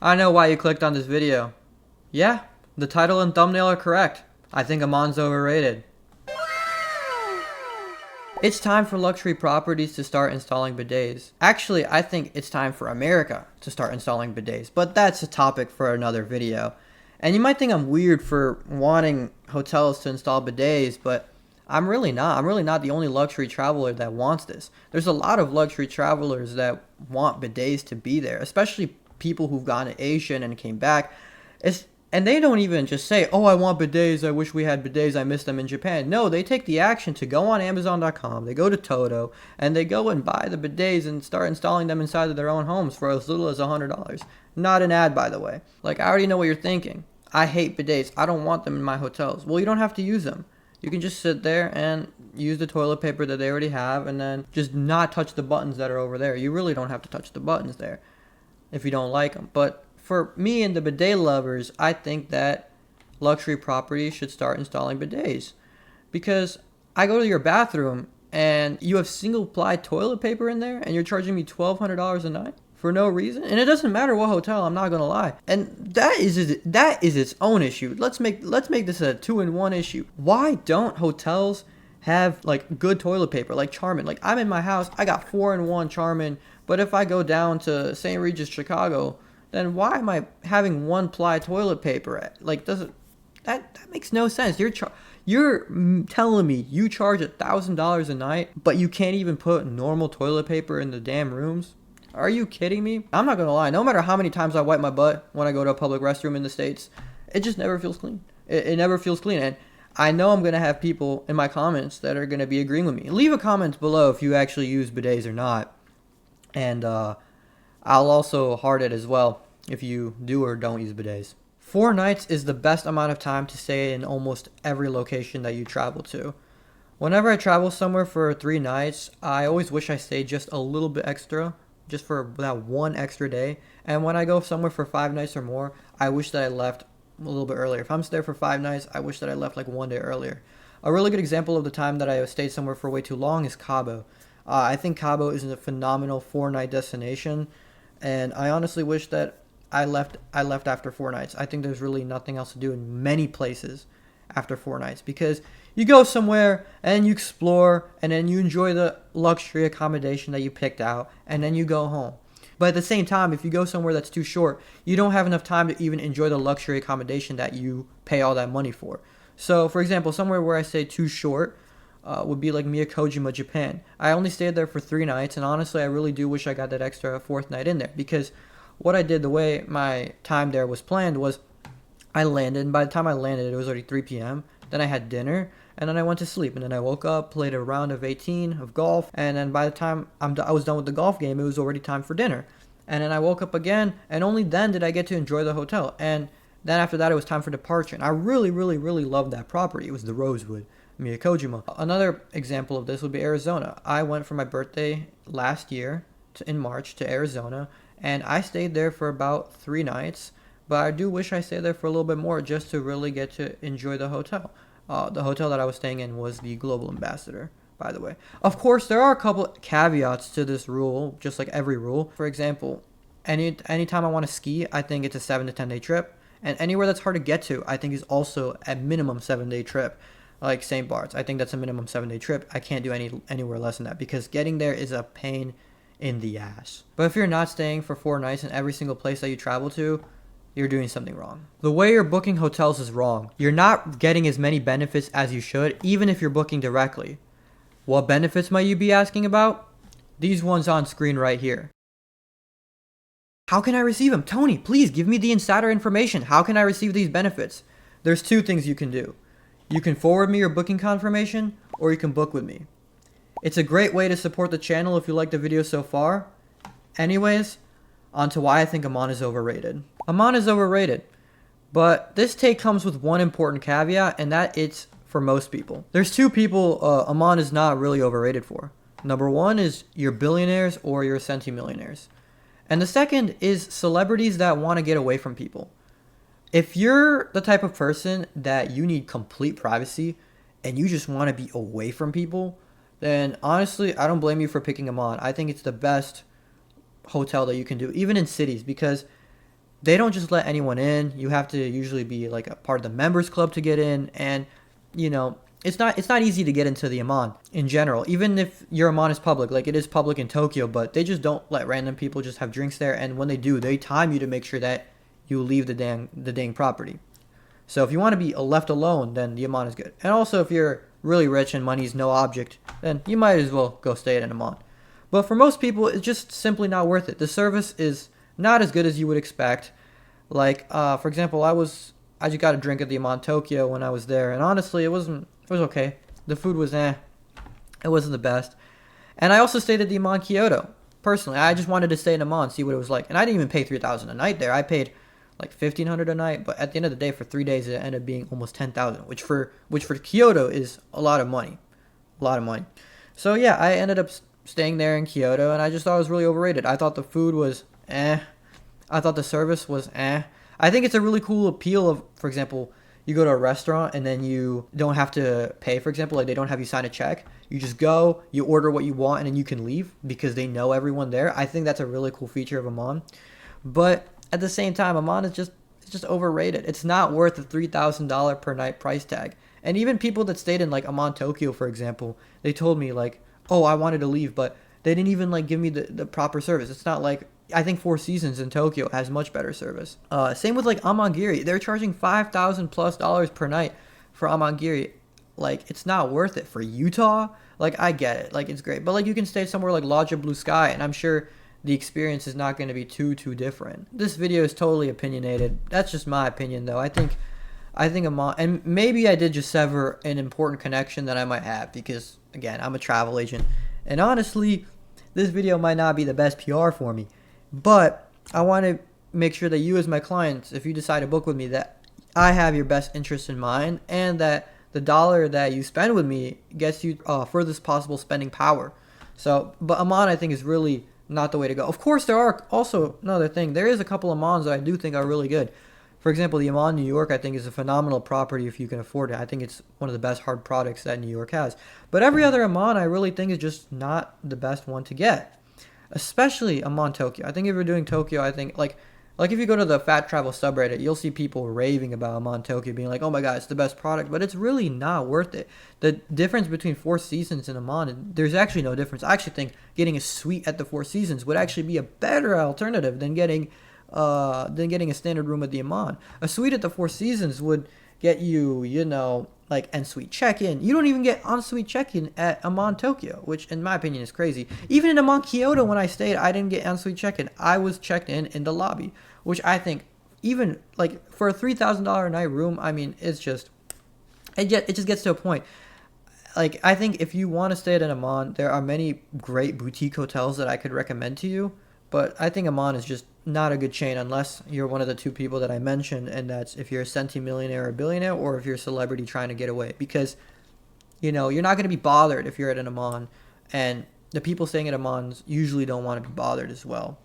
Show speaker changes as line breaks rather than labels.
I know why you clicked on this video. Yeah, the title and thumbnail are correct. I think Aman's overrated. It's time for luxury properties to start installing bidets. Actually, I think it's time for America to start installing bidets, but that's a topic for another video. And you might think I'm weird for wanting hotels to install bidets, but I'm really not. I'm really not the only luxury traveler that wants this. There's a lot of luxury travelers that want bidets to be there, especially people who've gone to Asia and came back. And they don't even just say, oh, I want bidets, I wish we had bidets, I miss them in Japan. No, they take the action to go on Amazon.com, they go to Toto, and they go and buy the bidets and start installing them inside of their own homes for as little as $100. Not an ad, by the way. Like, I already know what you're thinking. I hate bidets, I don't want them in my hotels. Well, you don't have to use them. You can just sit there and use the toilet paper that they already have and then just not touch the buttons that are over there. You really don't have to touch the buttons there if you don't like them. But for me and the bidet lovers, I think that luxury properties should start installing bidets. Because I go to your bathroom and you have single ply toilet paper in there and you're charging me $1,200 a night for no reason. And it doesn't matter what hotel, I'm not gonna lie. And that is its own issue. Let's make this a 2-in-1 issue. Why don't hotels have like good toilet paper like Charmin? Like, I'm in my house, I got 4-in-1 Charmin, but if I go down to St. Regis, Chicago, then why am I having 1-ply toilet paper? Like, doesn't that makes no sense? You're telling me you charge $1,000 a night, but you can't even put normal toilet paper in the damn rooms? Are you kidding me? I'm not gonna lie. No matter how many times I wipe my butt when I go to a public restroom in the States, it just never feels clean. It never feels clean, and I know I'm gonna have people in my comments that are gonna be agreeing with me. Leave a comment below if you actually use bidets or not, and I'll also heart it as well if you do or don't use bidets. 4 nights is the best amount of time to stay in almost every location that you travel to. Whenever I travel somewhere for 3 nights, I always wish I stayed just a little bit extra, just for that one extra day. And when I go somewhere for 5 nights or more, I wish that I left a little bit earlier. If I'm there for 5 nights, I wish that I left like 1 day earlier. A really good example of the time that I stayed somewhere for way too long is Cabo. I think Cabo is a phenomenal 4-night destination, and I honestly wish that I left after 4 nights. I think there's really nothing else to do in many places after 4 nights, because you go somewhere and you explore and then you enjoy the luxury accommodation that you picked out and then you go home. But at the same time, if you go somewhere that's too short, you don't have enough time to even enjoy the luxury accommodation that you pay all that money for. So, for example, somewhere where I stay too short would be like Miyakojima, Japan. I only stayed there for 3 nights, and honestly, I really do wish I got that extra 4th night in there, because what I did, the way my time there was planned, was I landed, and by the time I landed, it was already 3 p.m. Then I had dinner, and then I went to sleep, and then I woke up, played a round of 18 of golf, and then by the time I was done with the golf game, it was already time for dinner. And then I woke up again, and only then did I get to enjoy the hotel. And then after that, it was time for departure. And I really, really, really loved that property. It was the Rosewood, Miyakojima. Another example of this would be Arizona. I went for my birthday last year in March to Arizona, and I stayed there for about 3 nights. But I do wish I stayed there for a little bit more just to really get to enjoy the hotel. The hotel that I was staying in was the Global Ambassador, by the way. Of course, there are a couple caveats to this rule, just like every rule. For example, anytime I want to ski, I think it's a 7 to 10 day trip. And anywhere that's hard to get to, I think is also a minimum 7-day trip. Like St. Bart's, I think that's a minimum 7-day trip. I can't do anywhere less than that, because getting there is a pain in the ass. But if you're not staying for 4 nights in every single place that you travel to, you're doing something wrong. The way you're booking hotels is wrong. You're not getting as many benefits as you should, even if you're booking directly. What benefits might you be asking about? These ones on screen right here. How can I receive them? Tony, please give me the insider information. How can I receive these benefits? There's 2 things you can do. You can forward me your booking confirmation, or you can book with me. It's a great way to support the channel if you like the video so far. Anyways, on to why I think Aman is overrated. Aman is overrated, but this take comes with one important caveat, and that it's for most people. There's 2 people Aman is not really overrated for. Number 1 is your billionaires or your centimillionaires. And the second is celebrities that want to get away from people. If you're the type of person that you need complete privacy and you just want to be away from people, then honestly, I don't blame you for picking Aman. I think it's the best hotel that you can do, even in cities, because they don't just let anyone in. You have to usually be like a part of the members club to get in, and you know, it's not easy to get into the Aman in general. Even if your Aman is public, like it is public in Tokyo, but they just don't let random people just have drinks there. And when they do, they time you to make sure that you leave the dang property. So if you want to be left alone, then the Aman is good. And also, if you're really rich and money is no object, then you might as well go stay at an Aman. But for most people, it's just simply not worth it. The service is not as good as you would expect. Like, for example, I just got a drink at the Aman Tokyo when I was there, and honestly, it was okay. The food was it wasn't the best. And I also stayed at the Aman Kyoto. Personally, I just wanted to stay in Aman, see what it was like. And I didn't even pay 3,000 a night there. I paid like 1,500 a night, but at the end of the day, for 3 days, it ended up being almost 10,000, which for Kyoto is a lot of money, a lot of money. So yeah, I ended up staying there in Kyoto, and I just thought it was really overrated. I thought the food was eh. I thought the service was eh. I think it's a really cool appeal of, for example, you go to a restaurant and then you don't have to pay, for example, like they don't have you sign a check. You just go, you order what you want, and then you can leave because they know everyone there. I think that's a really cool feature of Amman. But at the same time, Amman is just it's just overrated. It's not worth the $3,000 per night price tag. And even people that stayed in like Amman Tokyo, for example, they told me like, oh, I wanted to leave, but they didn't even like give me the proper service. It's not like I think Four Seasons in Tokyo has much better service. Same with like Amangiri. They're charging $5,000+ per night for Amangiri. Like it's not worth it for Utah. Like I get it. Like it's great, but like you can stay somewhere like Lodge of Blue Sky, and I'm sure the experience is not going to be too different. This video is totally opinionated. That's just my opinion though. I think Amman, and maybe I did just sever an important connection that I might have because again, I'm a travel agent, and honestly, this video might not be the best PR for me. But I want to make sure that you as my clients, if you decide to book with me, that I have your best interest in mind and that the dollar that you spend with me gets you furthest possible spending power. So, but Aman I think is really not the way to go. Of course, there are also another thing. There is a couple of Amans that I do think are really good. For example, the Aman New York I think is a phenomenal property if you can afford it. I think it's one of the best hard products that New York has. But every other Aman I really think is just not the best one to get. Especially Amman Tokyo. I think if you're doing Tokyo, I think like if you go to the Fat Travel subreddit, you'll see people raving about Amman Tokyo, being like, "Oh my God, it's the best product," but it's really not worth it. The difference between Four Seasons and Amman, there's actually no difference. I actually think getting a suite at the Four Seasons would actually be a better alternative than getting a standard room at the Amman. A suite at the Four Seasons would get you, like en-suite check-in. You don't even get en-suite check-in at Amman Tokyo, which in my opinion is crazy. Even in Amman Kyoto when I stayed, I didn't get en-suite check-in. I was checked in the lobby, which I think even like for a $3,000 a night room, I mean, it just gets to a point. Like I think if you want to stay at an Amman, there are many great boutique hotels that I could recommend to you. But I think Amman is just not a good chain unless you're one of the two people that I mentioned, and that's if you're a centimillionaire or a billionaire, or if you're a celebrity trying to get away. Because, you're not going to be bothered if you're at an Amman, and the people staying at Ammans usually don't want to be bothered as well.